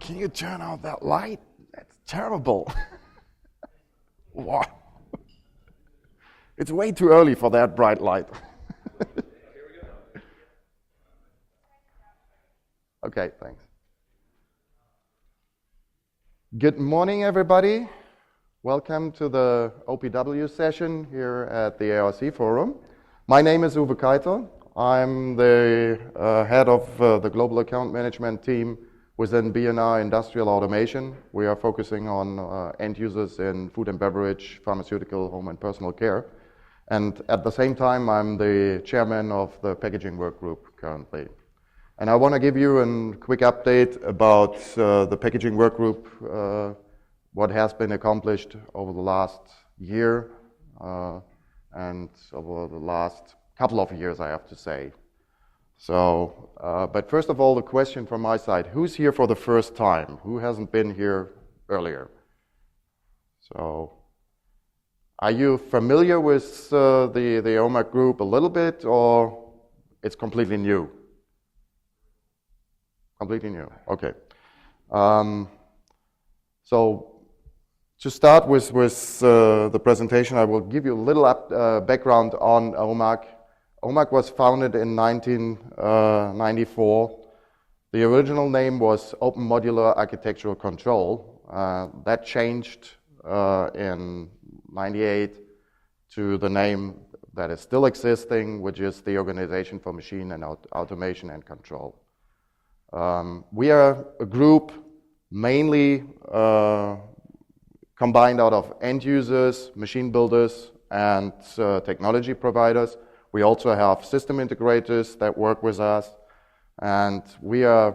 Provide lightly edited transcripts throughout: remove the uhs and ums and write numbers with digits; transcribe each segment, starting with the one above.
Can you turn on that light? That's terrible. Wow. It's way too early for that bright light. Okay, thanks. Good morning, everybody. Welcome to the OPW session here at the ARC Forum. My name is Keiter. I'm the head of the Global Account Management team within B&R Industrial Automation. We are focusing on end users in food and beverage, pharmaceutical, home and personal care. And at the same time, I'm the chairman of the packaging work group currently. And I want to give you a quick update about the packaging work group, what has been accomplished over the last year and over the last couple of years, I have to say. So, but first of all, the question from my side, who's here for the first time? Who hasn't been here earlier? So, are you familiar with the OMAC group a little bit, or it's completely new? Completely new, okay. So, to start with the presentation, I will give you a little background on OMAC. OMAC was founded in 1994. The original name was Open Modular Architectural Control. That changed in 98 to the name that is still existing, which is the Organization for Machine and Automation and Control. We are a group mainly combined out of end users, machine builders, and technology providers. We also have system integrators that work with us, and we are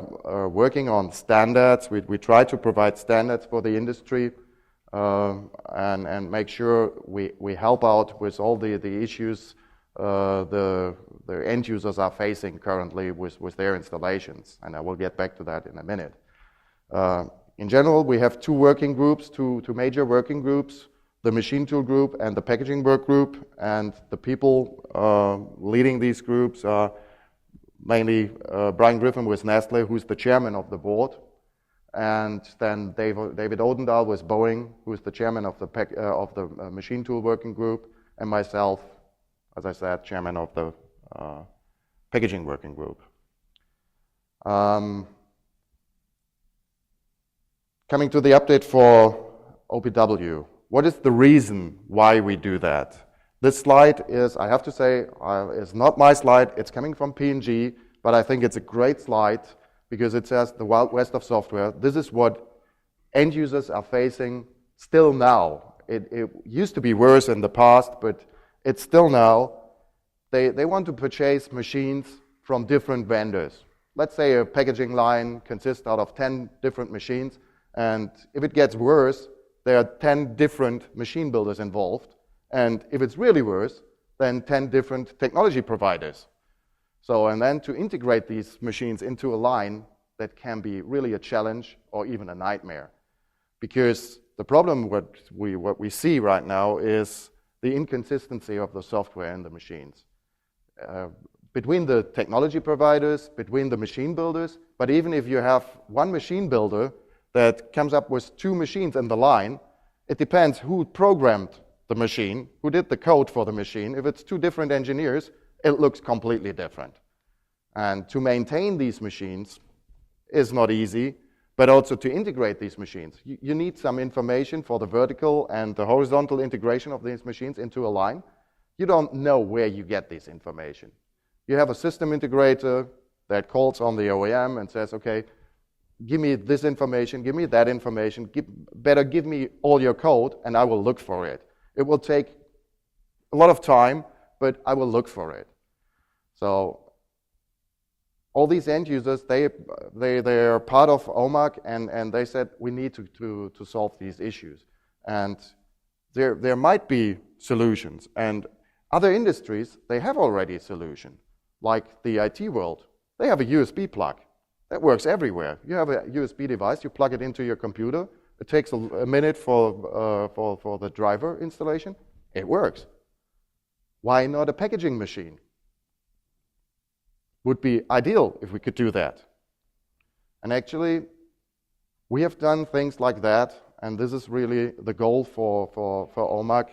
working on standards. We try to provide standards for the industry and make sure we help out with all the issues the end users are facing currently with their installations, and I will get back to that in a minute. In general, we have two working groups, two major working groups, the machine tool group and the packaging work group, and the people leading these groups are mainly Brian Griffin with Nestle, who's the chairman of the board, and then David Odendahl with Boeing, who's the chairman of the machine tool working group, and myself, as I said, chairman of the packaging working group. Coming to the update for OPW. What is the reason why we do that? This slide is, I have to say, is not my slide. It's coming from P&G, but I think it's a great slide because it says the Wild West of software. This is what end users are facing still now. It used to be worse in the past, but it's still now. They want to purchase machines from different vendors. Let's say a packaging line consists out of 10 different machines, and if it gets worse, there are 10 different machine builders involved, and if it's really worse, then 10 different technology providers. So, and then to integrate these machines into a line, that can be really a challenge or even a nightmare. Because the problem what we see right now is the inconsistency of the software in the machines. Between the technology providers, between the machine builders, but even if you have one machine builder that comes up with two machines in the line, it depends who programmed the machine, who did the code for the machine. If it's two different engineers, it looks completely different. And to maintain these machines is not easy, but also to integrate these machines. You need some information for the vertical and the horizontal integration of these machines into a line. You don't know where you get this information. You have a system integrator that calls on the OEM and says, okay, give me this information, give me that information, better give me all your code and I will look for it. It will take a lot of time, but I will look for it. So all these end users, they are part of OMAC and they said we need to solve these issues. And there might be solutions, and other industries, they have already a solution, like the IT world. They have a USB plug. That works everywhere. You have a USB device, you plug it into your computer. It takes a minute for the driver installation. It works. Why not a packaging machine? Would be ideal if we could do that. And actually, We have done things like that, and this is really the goal for OMAC,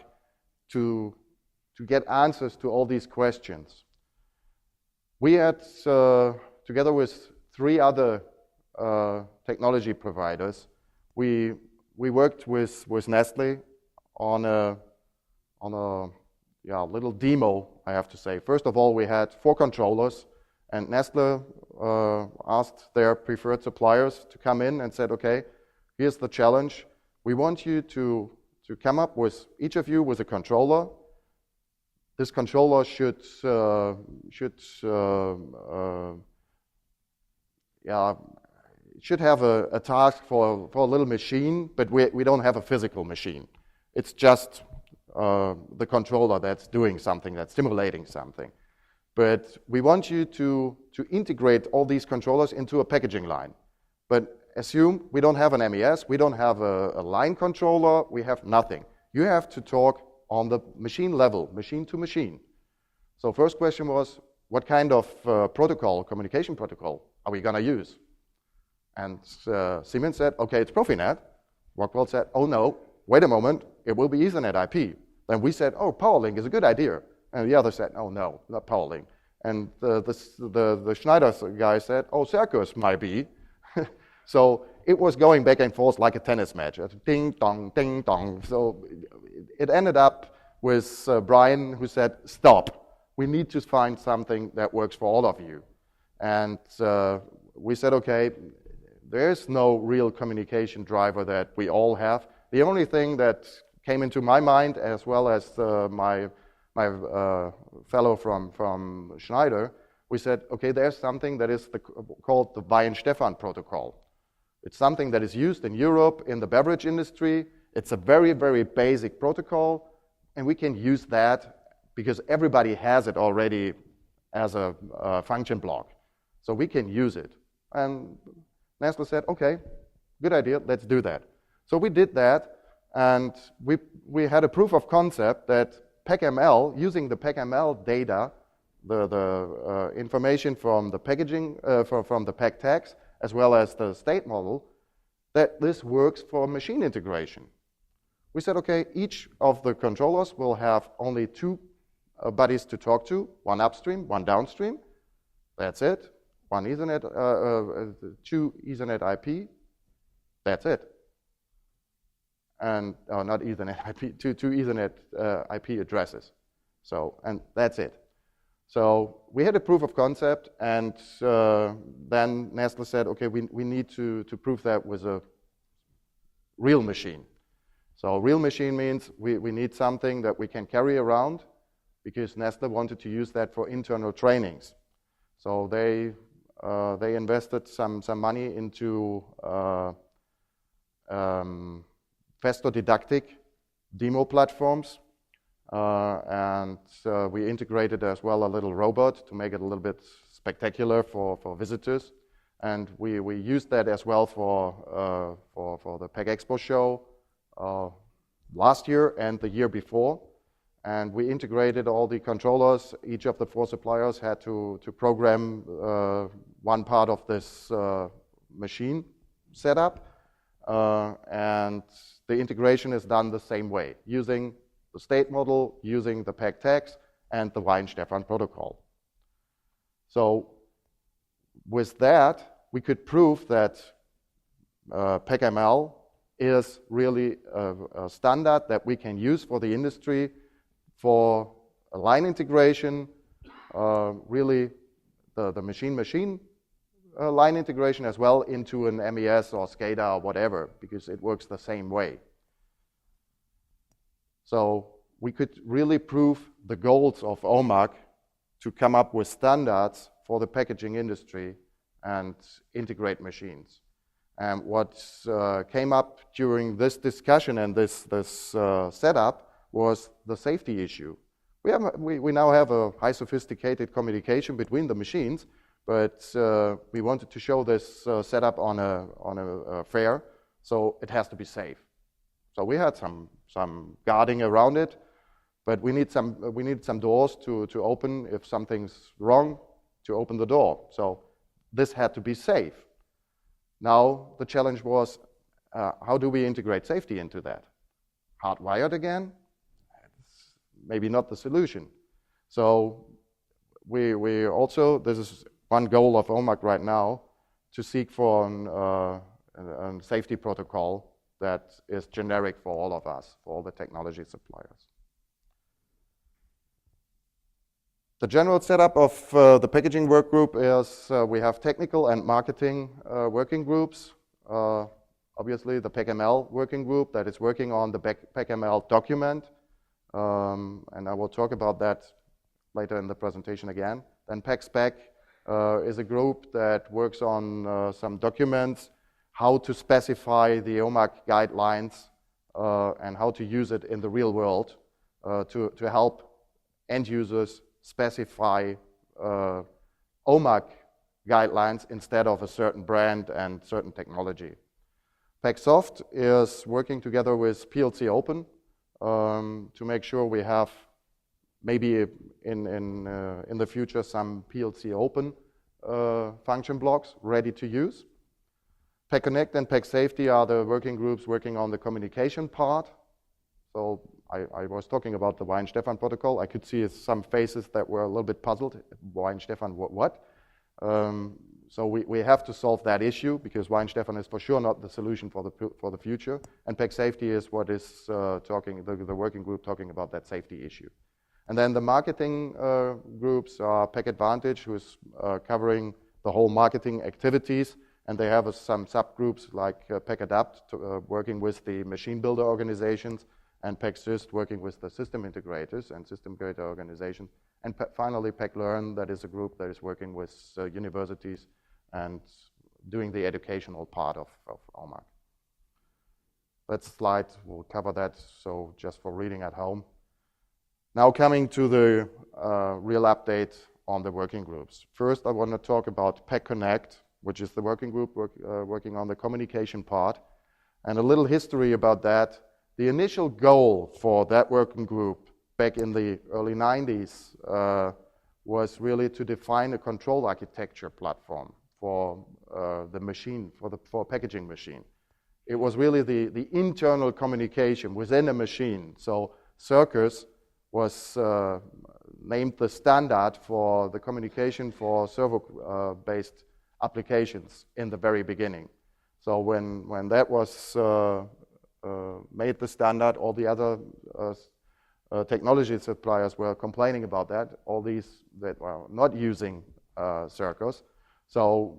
to get answers to all these questions. We had, together with 3 other technology providers, we worked with Nestle on a little demo, I have to say. First of all, we had 4 controllers, and Nestle asked their preferred suppliers to come in and said, okay, here's the challenge. We want you to come up with, each of you, with a controller. This controller should have a task for a little machine, but we don't have a physical machine. It's just the controller that's doing something, that's stimulating something. But we want you to integrate all these controllers into a packaging line. But assume we don't have an MES, we don't have a line controller, we have nothing. You have to talk on the machine level, machine to machine. So first question was, what kind of communication protocol are we going to use? And Siemens said, okay, it's Profinet. Rockwell said, oh no, wait a moment, it will be Ethernet IP. Then we said, oh, PowerLink is a good idea. And the other said, oh no, not PowerLink. And the Schneider guy said, oh, Circus might be. So it was going back and forth like a tennis match. Ding, dong, ding, dong. So it ended up with Brian, who said, stop. We need to find something that works for all of you. And we said, okay, there's no real communication driver that we all have. The only thing that came into my mind, as well as my fellow from Schneider, we said, okay, there's something that is called the Weihenstephan protocol. It's something that is used in Europe in the beverage industry. It's a very, very basic protocol, and we can use that because everybody has it already as a function block. So we can use it. And Nestle said, okay, good idea, let's do that. So we did that, and we had a proof of concept that PegML, using the PegML data, the information from the packaging, from the peg tags, as well as the state model, that this works for machine integration. We said, okay, each of the controllers will have only 2 buddies to talk to, one upstream, one downstream. That's it. 2 Ethernet IP. That's it. And not Ethernet IP, two Ethernet IP addresses. So, and that's it. So we had a proof of concept, and then Nestle said, okay, we need to prove that with a real machine. So a real machine means we need something that we can carry around, because Nestle wanted to use that for internal trainings. So they invested some money into Festo-didactic demo platforms, and we integrated as well a little robot to make it a little bit spectacular for visitors. And we used that as well for the PEG Expo show last year and the year before. And we integrated all the controllers. Each of the 4 suppliers had to program one part of this machine setup. And the integration is done the same way, using the state model, using the PEG tags, and the Weihenstephan protocol. So with that, we could prove that PegML is really a standard that we can use for the industry for a line integration, really the machine-machine line integration as well into an MES or SCADA or whatever, because it works the same way. So we could really prove the goals of OMAC to come up with standards for the packaging industry and integrate machines. And what came up during this discussion and this setup was the safety issue. We now have a high sophisticated communication between the machines, but we wanted to show this setup on a fair, so it has to be safe. So we had some guarding around it, but we need some doors to open if something's wrong, to open the door. So this had to be safe. Now the challenge was, how do we integrate safety into that? Hardwired again? It's maybe not the solution. So we also, this is one goal of OMAC right now, to seek for a safety protocol that is generic for all of us, for all the technology suppliers. The general setup of the packaging work group is we have technical and marketing working groups. Obviously, the PegML working group that is working on the PegML document, and I will talk about that later in the presentation again. Then PegSpec is a group that works on some documents, how to specify the OMAC guidelines and how to use it in the real world to help end users specify OMAC guidelines instead of a certain brand and certain technology. PegSoft is working together with PLC Open to make sure we have maybe in the future some PLC Open function blocks ready to use. PegConnect and PegSafety are the working groups working on the communication part. So I was talking about the Weihenstephan protocol. I could see some faces that were a little bit puzzled. Weihenstephan, what? So we have to solve that issue because Weihenstephan is for sure not the solution for the future. And PegSafety is what is the working group talking about that safety issue. And then the marketing groups are PegAdvantage, who is covering the whole marketing activities. And they have some subgroups like PegAdapt, working with the machine builder organizations, and PegSyst working with the system integrators and system integrator organizations. And finally, PegLearn, that is a group that is working with universities and doing the educational part of OMAC. That slide, we'll cover that, so just for reading at home. Now coming to the real update on the working groups. First, I want to talk about PegConnect, which is the working group working on the communication part. And a little history about that. The initial goal for that working group back in the early 90s was really to define a control architecture platform for the machine, for a packaging machine. It was really the internal communication within a machine. So Circus was named the standard for the communication for server-based applications in the very beginning. So when that was made the standard, all the other technology suppliers were complaining about that, all these that were not using Circus. So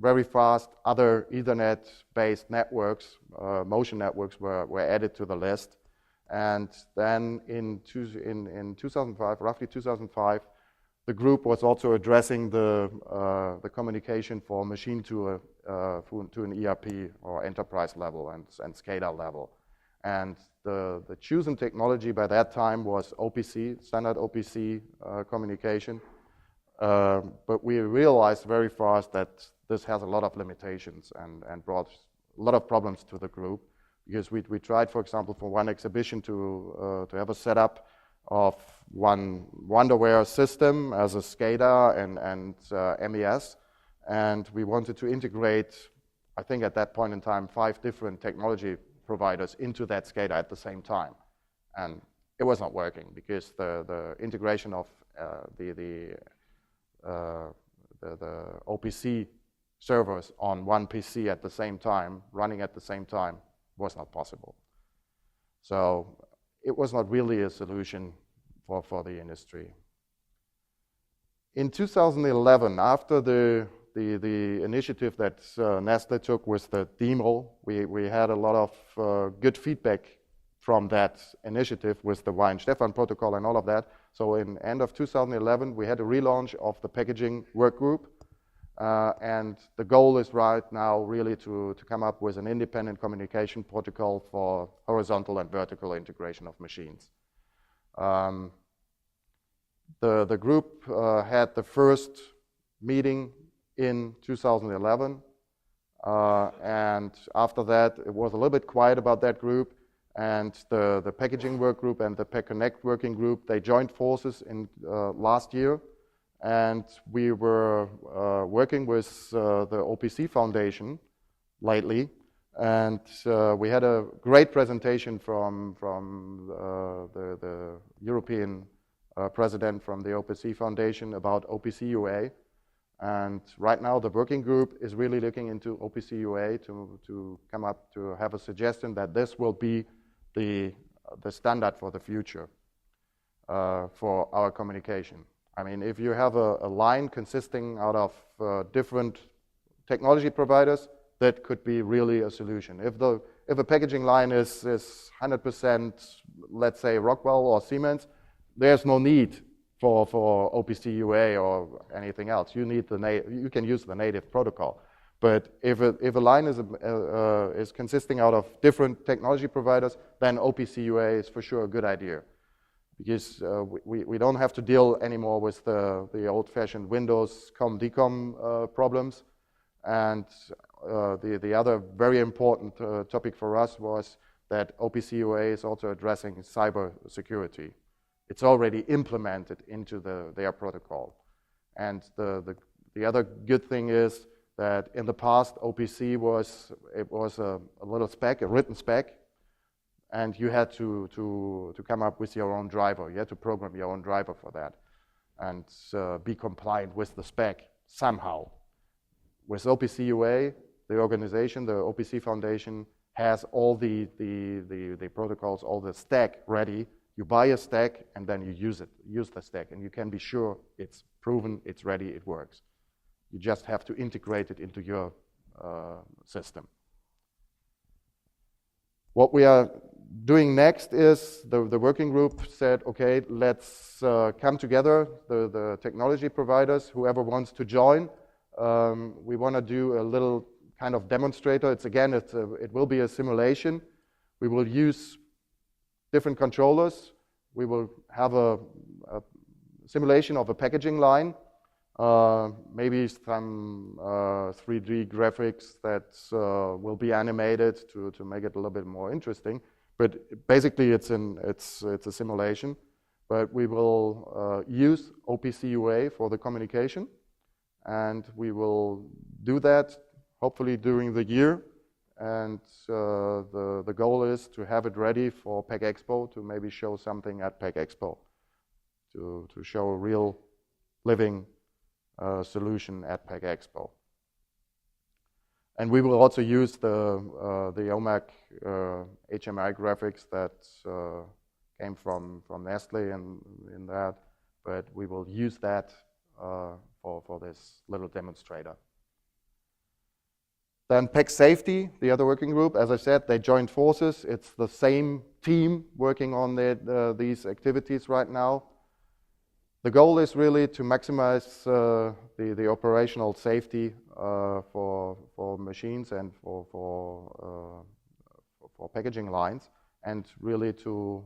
very fast, other Ethernet-based networks, motion networks were added to the list. And then in 2005, roughly 2005, the group was also addressing the communication for machine to an ERP or enterprise level and SCADA level. And the chosen technology by that time was OPC, standard OPC communication. But we realized very fast that this has a lot of limitations and brought a lot of problems to the group. Because we tried, for example, for one exhibition to have a setup of one wonderware system as a SCADA and MES, and we wanted to integrate, I think at that point in time, 5 different technology providers into that SCADA at the same time, and it was not working because the integration of the OPC servers on one PC at the same time, running at the same time, was not possible. So it was not really a solution for the industry. In 2011, after the initiative that Nestle took with the demo, we had a lot of good feedback from that initiative with the Weihenstephan protocol and all of that. So in end of 2011, we had a relaunch of the packaging work group. And the goal is right now really to come up with an independent communication protocol for horizontal and vertical integration of machines. The group had the first meeting in 2011, and after that it was a little bit quiet about that group, and the packaging work group and the PegConnect working group, they joined forces in last year. And we were working with the OPC Foundation lately And we had a great presentation from the European president from the OPC Foundation about OPC UA. And right now the working group is really looking into OPC UA to come up to have a suggestion that this will be the standard for the future for our communication. I mean, if you have a line consisting out of different technology providers, that could be really a solution. If a packaging line is 100%, let's say Rockwell or Siemens, there's no need for OPC UA or anything else. You can use the native protocol. But if a line is consisting out of different technology providers, then OPC UA is for sure a good idea, because we don't have to deal anymore with the old-fashioned Windows COM/DCOM problems. And the other very important topic for us was that OPC UA is also addressing cyber security. It's already implemented into their protocol. And the other good thing is that in the past, OPC was a little spec, a written spec, and you had to come up with your own driver. You had to program your own driver for that and be compliant with the spec somehow. With OPC UA, the organization, the OPC Foundation, has all the protocols, all the stack ready. You buy a stack and then you use the stack, and you can be sure it's proven, it's ready, it works. You just have to integrate it into your system. What we are doing next is the working group said, okay, let's come together, the technology providers, whoever wants to join. We want to do a little kind of demonstrator. It will be a simulation. We will use different controllers. We will have a simulation of a packaging line, maybe some 3D graphics that will be animated to make it a little bit more interesting. But basically, it's a simulation. But we will use OPC UA for the communication, and we will do that hopefully during the year. And the goal is to have it ready for PegExpo, to maybe show something at PegExpo, to show a real living solution at PegExpo. And we will also use the OMAC HMI graphics that came from Nestle and in that, but we will use that for this little demonstrator. Then PEG Safety, the other working group, as I said, they joined forces. It's the same team working on these activities right now. The goal is really to maximize the operational safety for machines and for packaging lines, and really to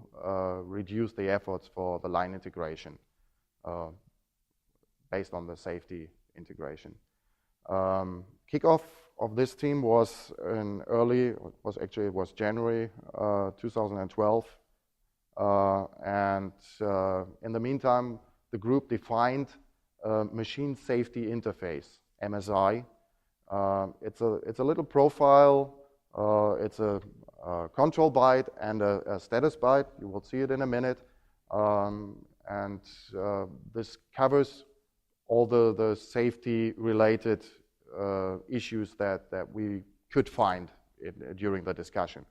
reduce the efforts for the line integration based on the safety integration. Kickoff of this team was January 2012, and in the meantime, the group defined machine safety interface, MSI. It's a little profile. It's a control byte and a status byte. You will see it in a minute, and this covers all the safety-related issues that we could find during the discussion.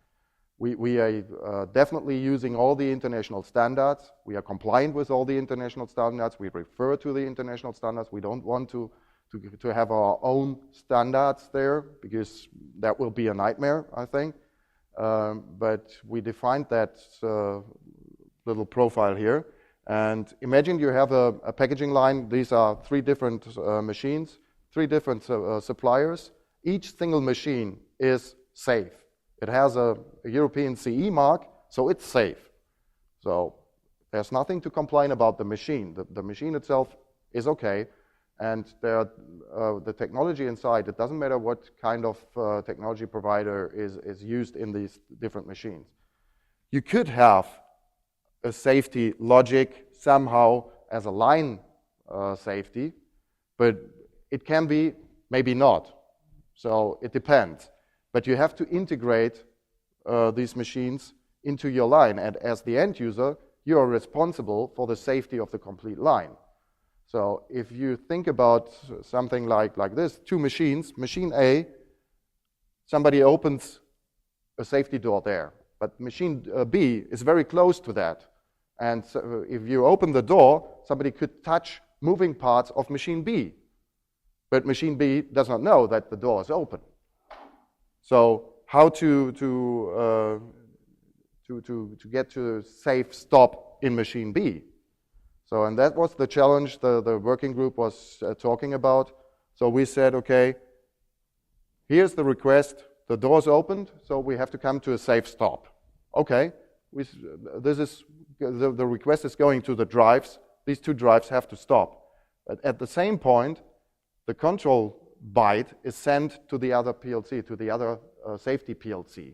We are definitely using all the international standards. We are compliant with all the international standards. We refer to the international standards. We don't want to have our own standards there, because that will be a nightmare, I think. But we defined that little profile here. And imagine you have a packaging line. These are 3 different machines, 3 different suppliers. Each single machine is safe. It has a European CE mark, so it's safe. So there's nothing to complain about the machine. The machine itself is okay, and the technology inside, it doesn't matter what kind of technology provider is used in these different machines. You could have a safety logic somehow as a line safety, but it can be, maybe not. So it depends. but you have to integrate these machines into your line, and as the end user, you are responsible for the safety of the complete line. So if you think about something like this, two machines, machine A, somebody opens a safety door there, but machine B is very close to that. And so if you open the door, somebody could touch moving parts of machine B, but machine B does not know that the door is open. So how to get to a safe stop in machine B? So, and that was the challenge the working group was talking about. So we said, okay, here's the request, the door's opened, so we have to come to a safe stop. Okay, the request is going to the drives. These two drives have to stop. But at the same point, the control byte is sent to the other PLC, to the other safety PLC.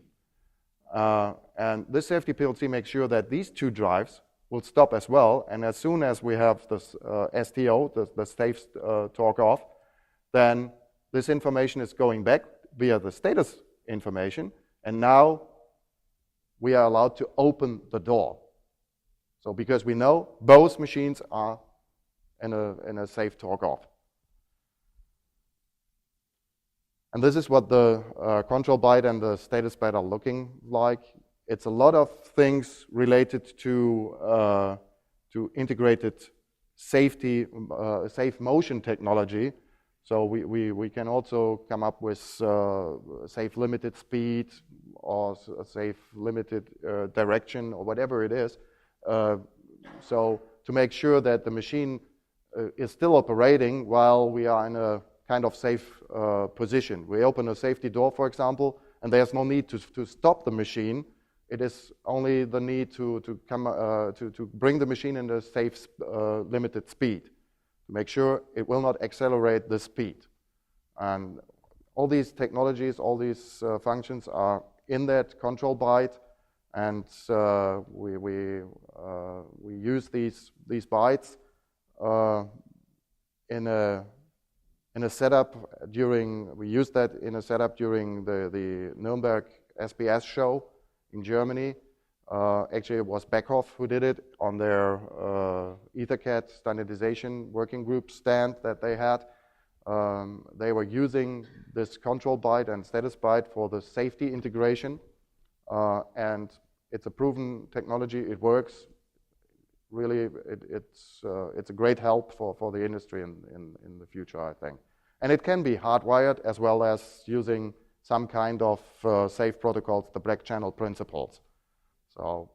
And this safety PLC makes sure that these two drives will stop as well, and as soon as we have this STO, the safe talk off, then this information is going back via the status information, and now we are allowed to open the door. So because we know both machines are in a safe talk off. And this is what the control byte and the status byte are looking like. It's a lot of things related to integrated safety, safe motion technology. So we can also come up with safe limited speed or safe limited direction or whatever it is. So to make sure that the machine is still operating while we are in a kind of safe position. We open a safety door, for example, and there's no need to stop the machine. It is only the need to bring the machine in a safe limited speed, to make sure it will not accelerate the speed. And all these technologies, all these functions are in that control byte, and we use these bytes in a setup during. We used that in a setup during the Nuremberg SBS show in Germany. Actually, it was Beckhoff who did it on their EtherCAT standardization working group stand that they had. They were using this control byte and status byte for the safety integration, and it's a proven technology. It works. Really, it's a great help for the industry in the future, I think. And it can be hardwired as well as using some kind of safe protocols, the black channel principles. So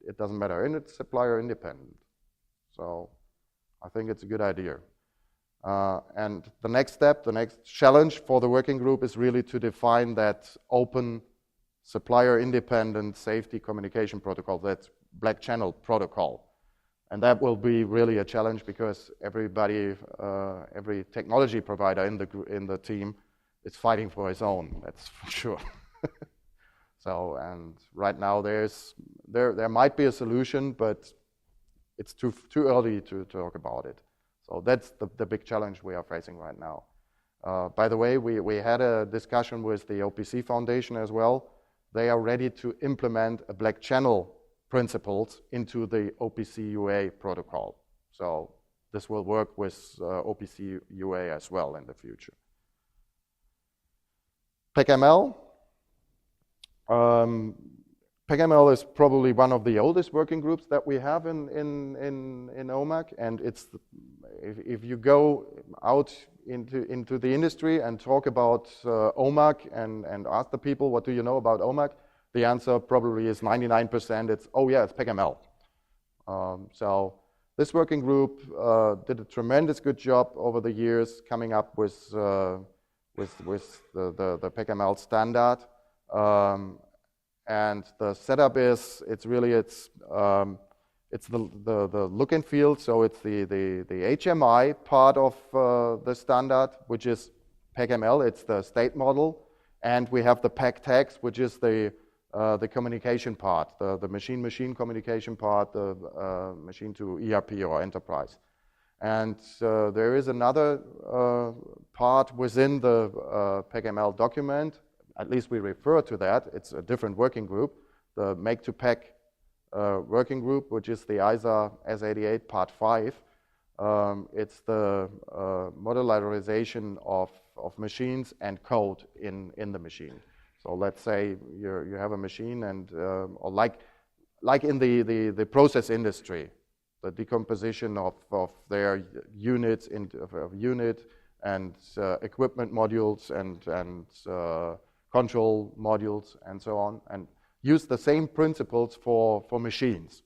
it doesn't matter, and it's supplier independent. So I think it's a good idea. And the next step, the next challenge for the working group is really to define that open supplier independent safety communication protocol, that black channel protocol. And that will be really a challenge because everybody, every technology provider in the team is fighting for his own, that's for sure. So, and right now there might be a solution, but it's too early to talk about it. So that's the big challenge we are facing right now. By the way, we had a discussion with the OPC Foundation as well. They are ready to implement a black channel principles into the OPC UA protocol. So this will work with OPC UA as well in the future. PegML. PegML is probably one of the oldest working groups that we have in OMAC, and it's if you go out into the industry and talk about OMAC and ask the people, what do you know about OMAC? The answer probably is 99%. It's, oh yeah, it's PegML. So this working group did a tremendous good job over the years coming up with the PegML standard. And the setup is, it's the look and feel. So it's the HMI part of the standard, which is PegML. It's the state model, and we have the Peg text, which is the communication part, the machine-machine communication part, the machine to ERP or enterprise. And there is another part within the PegML document, at least we refer to that. It's a different working group, the Make-to-Pack working group, which is the ISA S88 Part 5. It's the modularization of machines and code in the machine. So let's say you have a machine, and or like in the process industry, the decomposition of their units into unit and equipment modules and control modules and so on, and use the same principles for machines.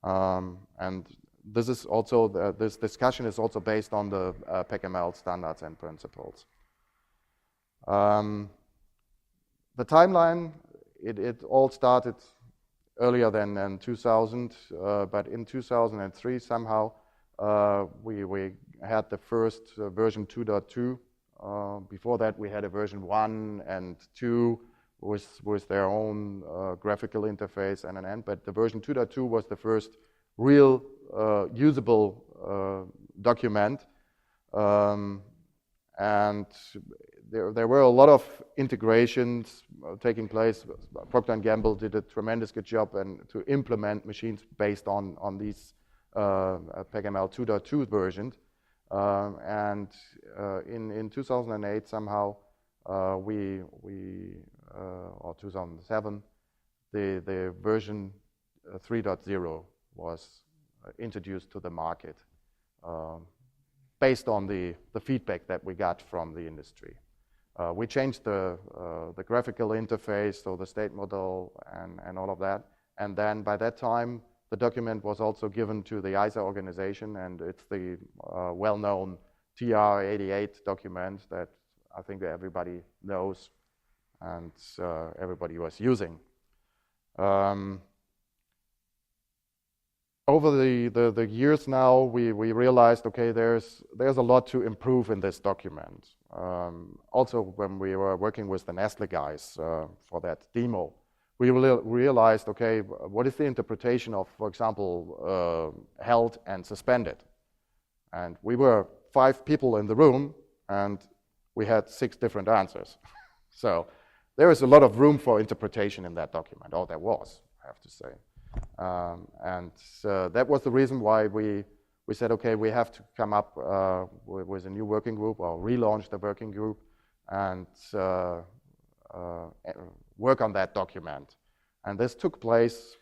And this is also this discussion is also based on the PegML standards and principles. The timeline, it all started earlier than 2000, but in 2003 somehow we had the first version 2.2. Before that we had a version 1 and 2 with their own graphical interface and an end, but the version 2.2 was the first real usable document, and there were a lot of integrations taking place. Procter & Gamble did a tremendous good job and to implement machines based on these PegML 2.2 versions. And in 2008 somehow or 2007, the version 3.0 was introduced to the market based on the feedback that we got from the industry. We changed the graphical interface, so the state model and all of that. And then by that time, the document was also given to the ISA organization, and it's the well-known TR-88 document that I think everybody knows and everybody was using. Over the years now, we realized, okay, there's a lot to improve in this document. Also, when we were working with the Nestle guys for that demo, we realized, okay, what is the interpretation of, for example, held and suspended? And we were 5 people in the room, and we had 6 different answers. So there is a lot of room for interpretation in that document. Oh, there was, I have to say. And that was the reason why we said, okay, we have to come up with a new working group or relaunch the working group and work on that document. And this took place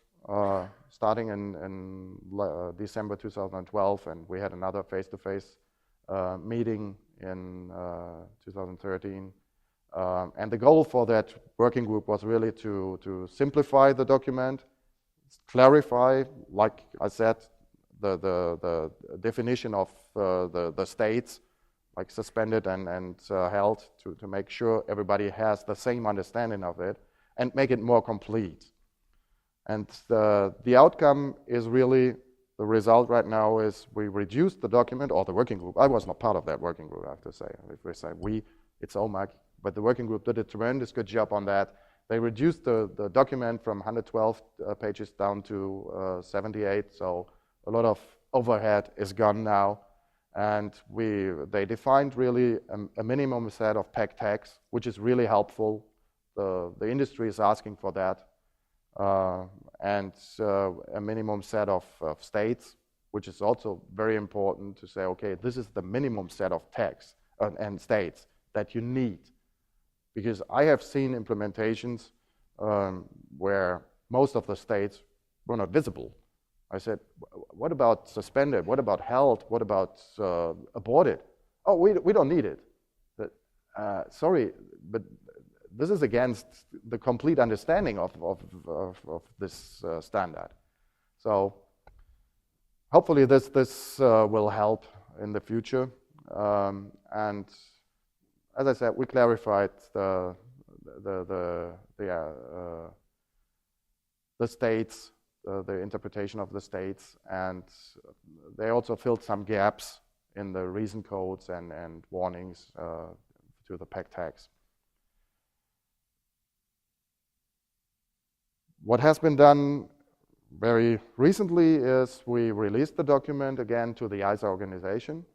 starting in December 2012, and we had another face-to-face meeting in 2013. And the goal for that working group was really to simplify the document, clarify, like I said, the definition of the states, like suspended and held, to make sure everybody has the same understanding of it, and make it more complete. And the outcome is really, the result right now is we reduced the document, or the working group. I was not part of that working group, I have to say. If we say we, it's OMAC, but the working group did a tremendous good job on that. They reduced the document from 112 pages down to 78, so a lot of overhead is gone now. And they defined really a minimum set of PEG tags, which is really helpful. The industry is asking for that. And a minimum set of states, which is also very important to say, okay, this is the minimum set of tags and states that you need. Because I have seen implementations where most of the states were not visible. I said, what about suspended? What about held? What about aborted? Oh, we don't need it. Sorry, but this is against the complete understanding of this standard. So hopefully this will help in the future. And as I said, we clarified the states, the interpretation of the states, and they also filled some gaps in the reason codes and warnings to the PEG tags. What has been done very recently is we released the document again to the ISA organization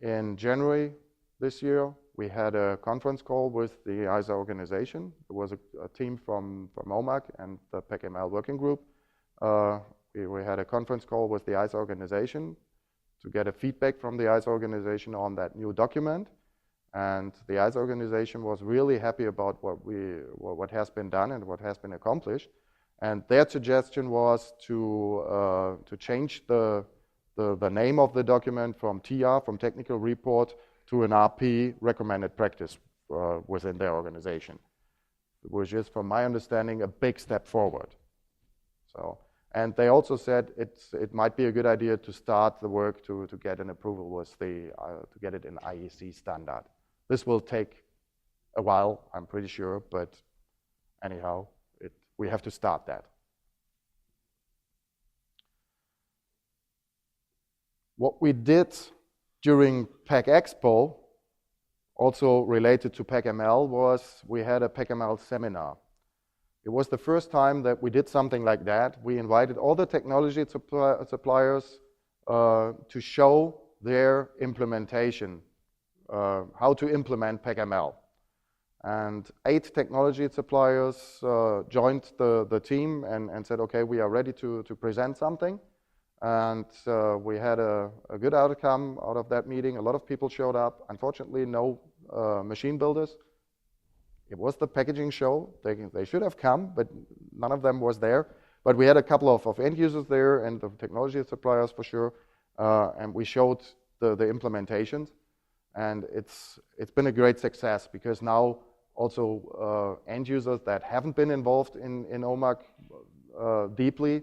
in January this year. we had a conference call with the ISA organization. There was a team from OMAC and the PegML working group. We had a conference call with the ISA organization to get a feedback from the ISA organization on that new document. And the ISA organization was really happy about what has been done and what has been accomplished. And their suggestion was to change the name of the document from TR, from technical report, to an RP, recommended practice, within their organization, which is, from my understanding, a big step forward. So, and they also said it might be a good idea to start the work to get an approval with to get it in IEC standard. This will take a while, I'm pretty sure, but anyhow, we have to start that. What we did during PEG Expo, also related to PegML, was we had a PegML seminar. It was the first time that we did something like that. We invited all the technology suppliers to show their implementation, how to implement PegML. And 8 technology suppliers joined the team and said, okay, we are ready to present something. And we had a good outcome out of that meeting. A lot of people showed up. Unfortunately, no machine builders. It was the packaging show. They should have come, but none of them was there. But we had a couple of end users there and the technology suppliers for sure. And we showed the implementations. And it's been a great success, because now also end users that haven't been involved in OMAC deeply,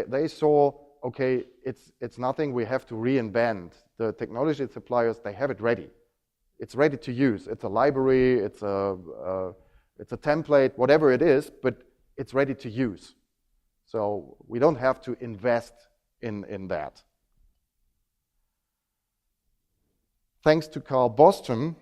they saw, okay, it's nothing we have to reinvent. The technology suppliers, they have it ready. It's ready to use. It's a library, it's a template, whatever it is, but it's ready to use. So we don't have to invest in that. Thanks to Carl Boston,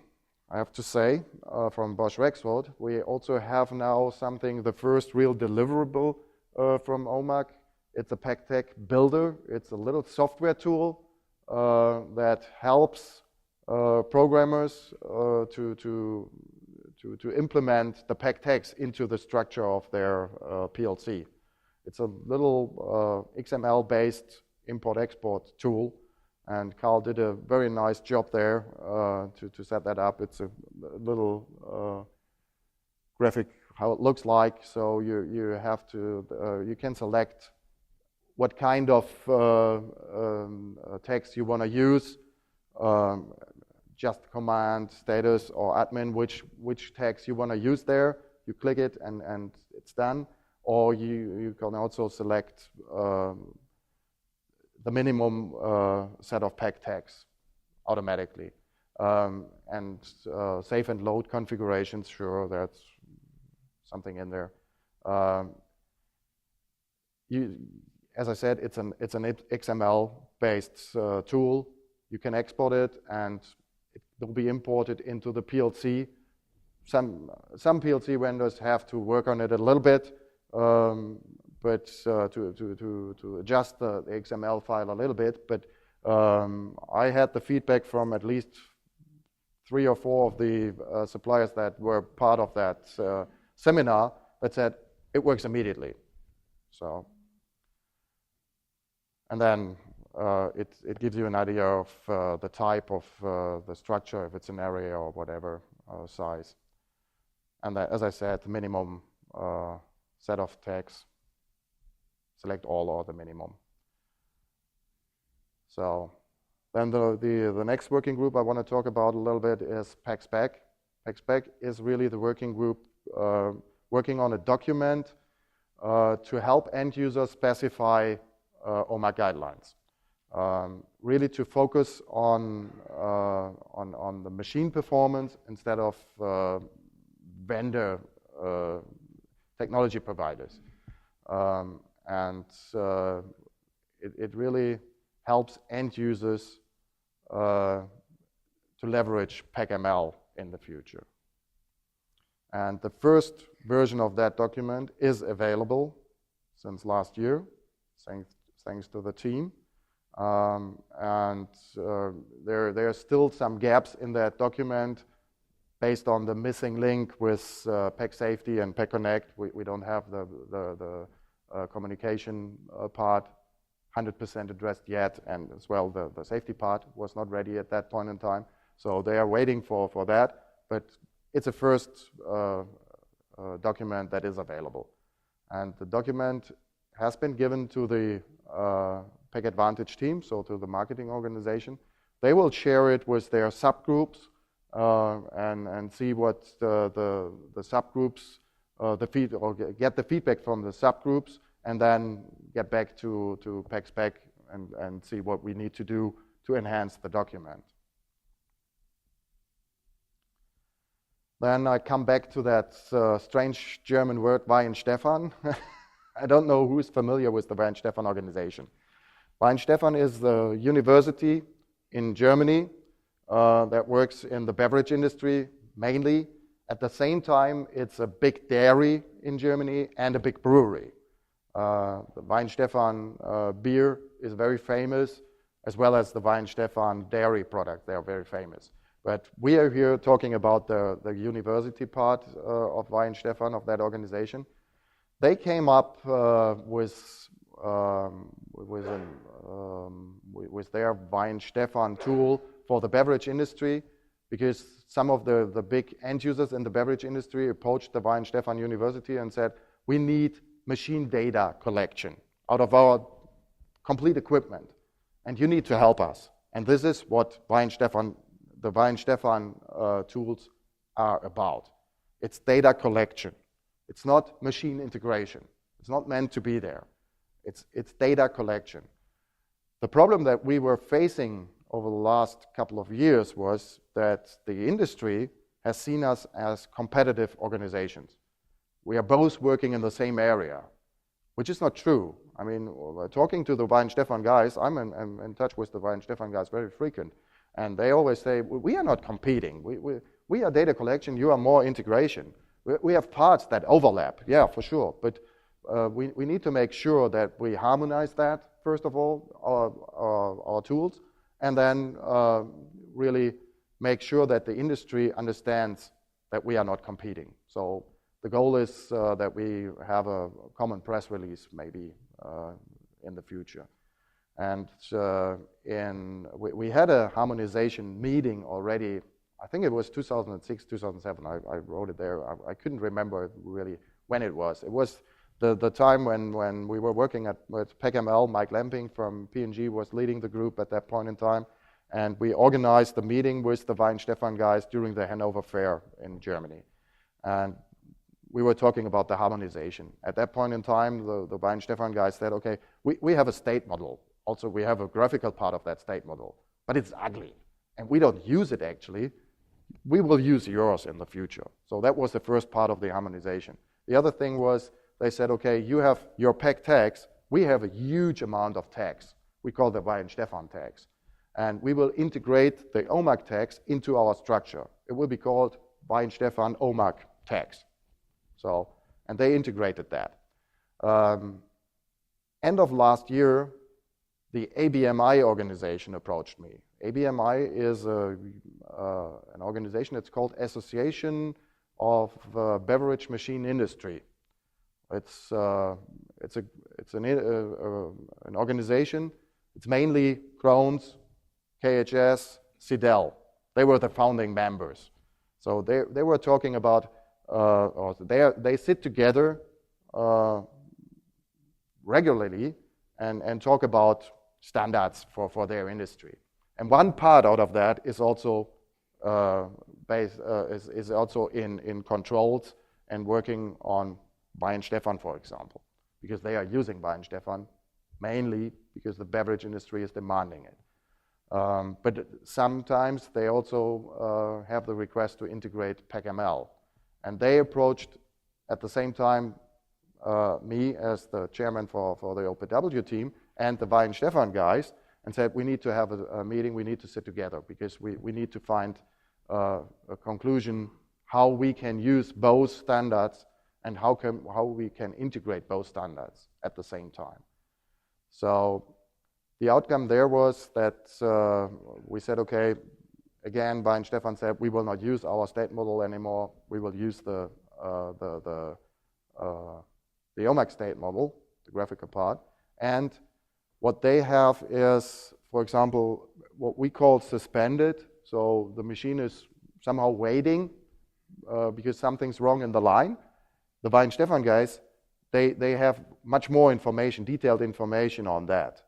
I have to say, from Bosch Rexroth, we also have now something, the first real deliverable from OMAC. It's a PegTech builder. It's a little software tool that helps programmers to implement the PegTechs into the structure of their PLC. It's a little XML-based import-export tool, and Carl did a very nice job there to set that up. It's a little graphic how it looks like. So you have to you can select what kind of text you want to use, just command, status, or admin, which text you want to use there. You click it and it's done. Or you can also select the minimum set of PEG tags automatically. And save and load configurations, sure, that's something in there. As I said, it's an XML-based tool. You can export it, and it will be imported into the PLC. Some PLC vendors have to work on it a little bit, but to adjust the XML file a little bit. But I had the feedback from at least 3 or 4 of the suppliers that were part of that seminar that said it works immediately. So, and then it gives you an idea of the type of the structure, if it's an area or whatever size. And as I said, the minimum set of tags, select all or the minimum. So then the next working group I want to talk about a little bit is PegSpec. PegSpec is really the working group working on a document to help end users specify OMAC guidelines. Really to focus on the machine performance instead of vendor technology providers. It really helps end users to leverage PegML in the future. And the first version of that document is available since last year, thanks to the team. There are still some gaps in that document based on the missing link with PEG Safety and PEG Connect. We don't have the communication part 100% addressed yet, and as well the safety part was not ready at that point in time. So they are waiting for that, but it's a first document that is available. And the document has been given to the PEG Advantage team, so to the marketing organization. They will share it with their subgroups and see what the subgroups, get the feedback from the subgroups, and then get back to PEG Spec and see what we need to do to enhance the document. Then I come back to that strange German word, Weihenstephan. I don't know who's familiar with the Weihenstephan organization. Weihenstephan is the university in Germany that works in the beverage industry mainly. At the same time, it's a big dairy in Germany and a big brewery. The Weihenstephan beer is very famous, as well as the Weihenstephan dairy product. They are very famous. But we are here talking about the university part of Weihenstephan, of that organization. They came up with their Weihenstephan tool for the beverage industry, because some of the big end users in the beverage industry approached the Weihenstephan University and said, we need machine data collection out of our complete equipment, and you need to help us. And this is what the Weihenstephan tools are about. It's data collection. It's not machine integration. It's not meant to be there. It's data collection. The problem that we were facing over the last couple of years was that the industry has seen us as competitive organizations. We are both working in the same area, which is not true. I mean, talking to the Weihenstephan guys, I'm in touch with the Weihenstephan guys very frequent, and they always say, we are not competing. We are data collection, you are more integration. We have parts that overlap, yeah, for sure, but we need to make sure that we harmonize that, first of all, our tools, and then really make sure that the industry understands that we are not competing. So the goal is that we have a common press release maybe in the future. And we had a harmonization meeting already. I think it was 2006, 2007. I wrote it there. I couldn't remember really when it was. It was the time when we were working with PegML. Mike Lamping from P&G was leading the group at that point in time. And we organized the meeting with the Weihenstephan guys during the Hanover Fair in Germany. And we were talking about the harmonization. At that point in time, the Weihenstephan guys said, okay, we have a state model. Also, we have a graphical part of that state model, but it's ugly. And we don't use it actually. We will use yours in the future. So that was the first part of the harmonization. The other thing was, they said, okay, you have your PEG tags. We have a huge amount of tags. We call them Weihenstephan tags. And we will integrate the OMAC tags into our structure. It will be called Weihenstephan OMAC tags. So, and they integrated that. End of last year, the ABMI organization approached me. ABMI is an organization that's called Association of Beverage Machine Industry. It's an organization. It's mainly Krones, KHS, Sidel. They were the founding members. So they were talking about, or they sit together regularly and talk about standards for their industry. And one part out of that is also is also in controls and working on Weihenstephan, for example, because they are using Weihenstephan mainly because the beverage industry is demanding it. But sometimes they also have the request to integrate PegML. And they approached at the same time me as the chairman for the OPW team and the Weihenstephan guys and said, we need to have a meeting, we need to sit together because we need to find a conclusion how we can use both standards and how we can integrate both standards at the same time. So the outcome there was that we said, okay, again, Bei and Stefan said, we will not use our state model anymore. We will use the OMAC state model, the graphical part. And what they have is, for example, what we call suspended. So the machine is somehow waiting because something's wrong in the line. The Bei and Stefan guys, they have much more information, detailed information on that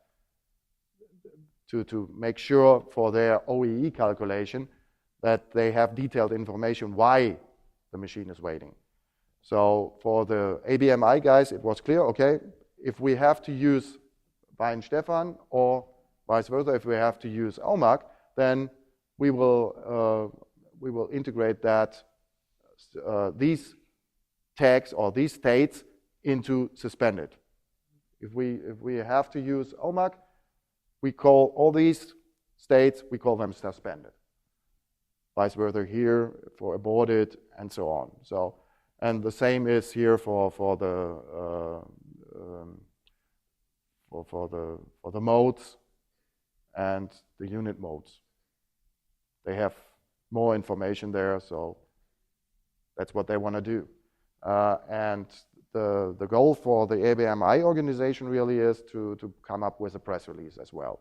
to make sure for their OEE calculation that they have detailed information why the machine is waiting. So for the ABMI guys, it was clear, okay, if we have to use Bei and Stefan or vice versa, if we have to use OMAC, then we will integrate that these tags or these states into suspended. If we have to use OMAC, we call all these states, we call them suspended. Vice versa here for aborted and so on. So, and the same is here for the modes and the unit modes. They have more information there, so that's what they want to do. And the goal for the ABMI organization really is to come up with a press release as well.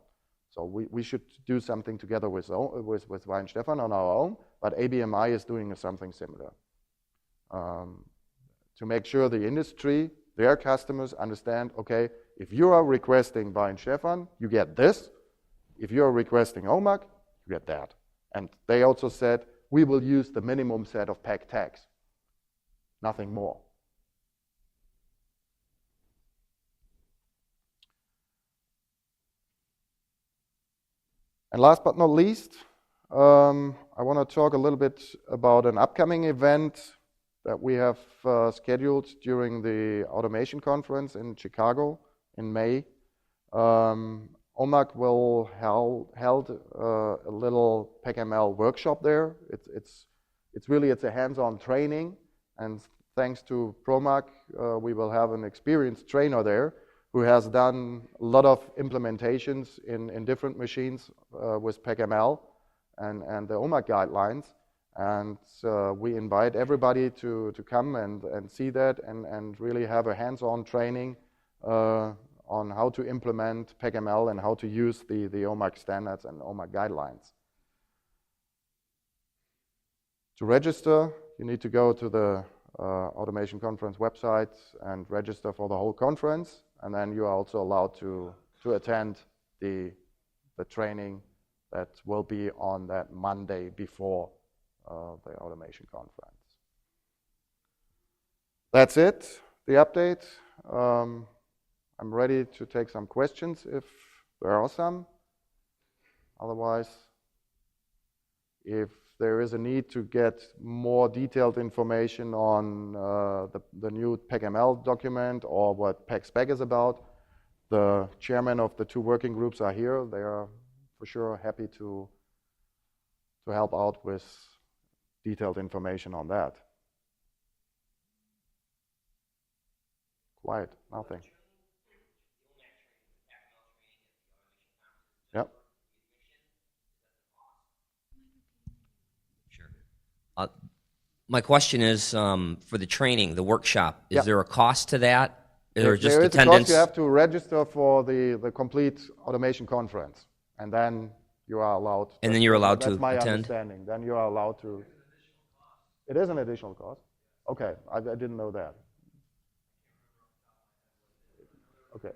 So we should do something together with Bei and Stefan on our own, but ABMI is doing something similar. To make sure the industry, their customers understand, okay, if you are requesting Bei and Stefan, you get this. If you are requesting OMAC, you get that. And they also said, we will use the minimum set of PEG tags, nothing more. And last but not least, I want to talk a little bit about an upcoming event that we have scheduled during the automation conference in Chicago in May. OMAC will held a little PegML workshop there. It's a hands-on training, and thanks to ProMAC, we will have an experienced trainer there who has done a lot of implementations in different machines with PegML and the OMAC guidelines. And we invite everybody to come and see that and really have a hands-on training on how to implement PegML and how to use the OMAC standards and OMAC guidelines. To register, you need to go to the Automation Conference website and register for the whole conference. And then you are also allowed to attend the training that will be on that Monday before the automation conference. That's it, the update. I'm ready to take some questions if there are some. Otherwise, if there is a need to get more detailed information on the new PegML document or what PegSpec is about, the chairman of the two working groups are here. They are for sure happy to help out with detailed information on that. Quiet, nothing. Yep. Sure. My question is for the training, the workshop, is there a cost to that? Or just there is attendance? A cost. You have to register for the complete automation conference, and then you are allowed. And then you're allowed to attend? That's my attend? understanding. Then you are allowed to. It is an additional cost. Okay, I didn't know that. Okay.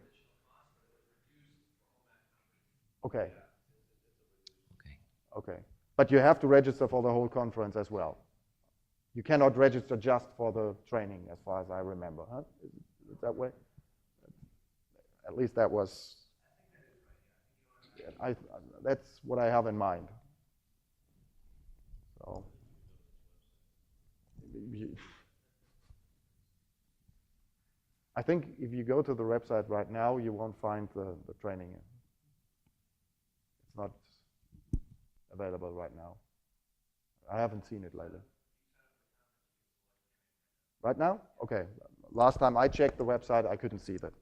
Okay. Okay. But you have to register for the whole conference as well. You cannot register just for the training, as far as I remember. Huh? Is that way? At least that was. That's what I have in mind. So. I think if you go to the website right now, you won't find the training. It's not available right now. I haven't seen it lately. Right now? Okay. Last time I checked the website, I couldn't see that.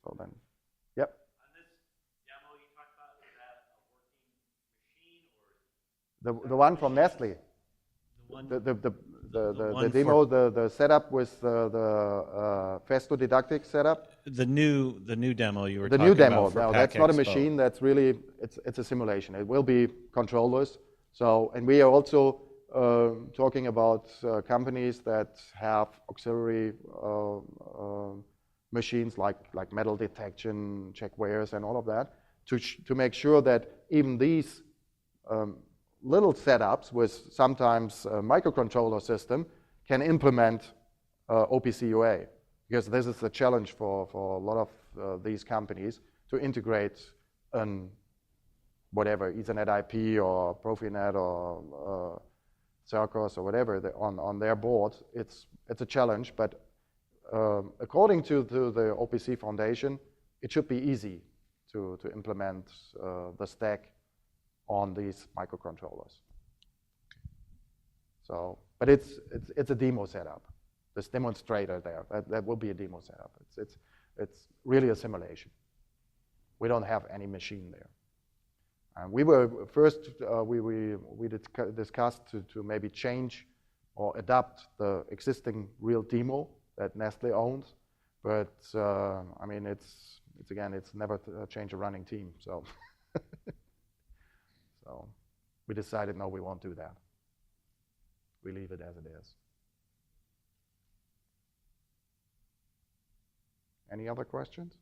So then, yep. On this demo you talked about, is that a working machine or? The one from Nestle. The demo, the setup with the Festo didactic setup. The new demo you were the talking new demo. about for No, Pack that's not a Expo. machine. That's really it's a simulation. It will be controllers. So, and we are also talking about companies that have auxiliary machines like metal detection, check wears, and all of that to make sure that even these little setups with sometimes a microcontroller system can implement OPC UA, because this is the challenge for a lot of these companies to integrate whatever, Ethernet IP or Profinet or Circus or whatever on their board. It's a challenge, but according to the OPC Foundation, it should be easy to implement the stack on these microcontrollers. So, but it's a demo setup. This demonstrator there, that will be a demo setup. It's really a simulation. We don't have any machine there. And we were first we discussed to maybe change or adapt the existing real demo that Nestle owns, but I mean it's never change a running team. So so we decided no, we won't do that. We leave it as it is. Any other questions?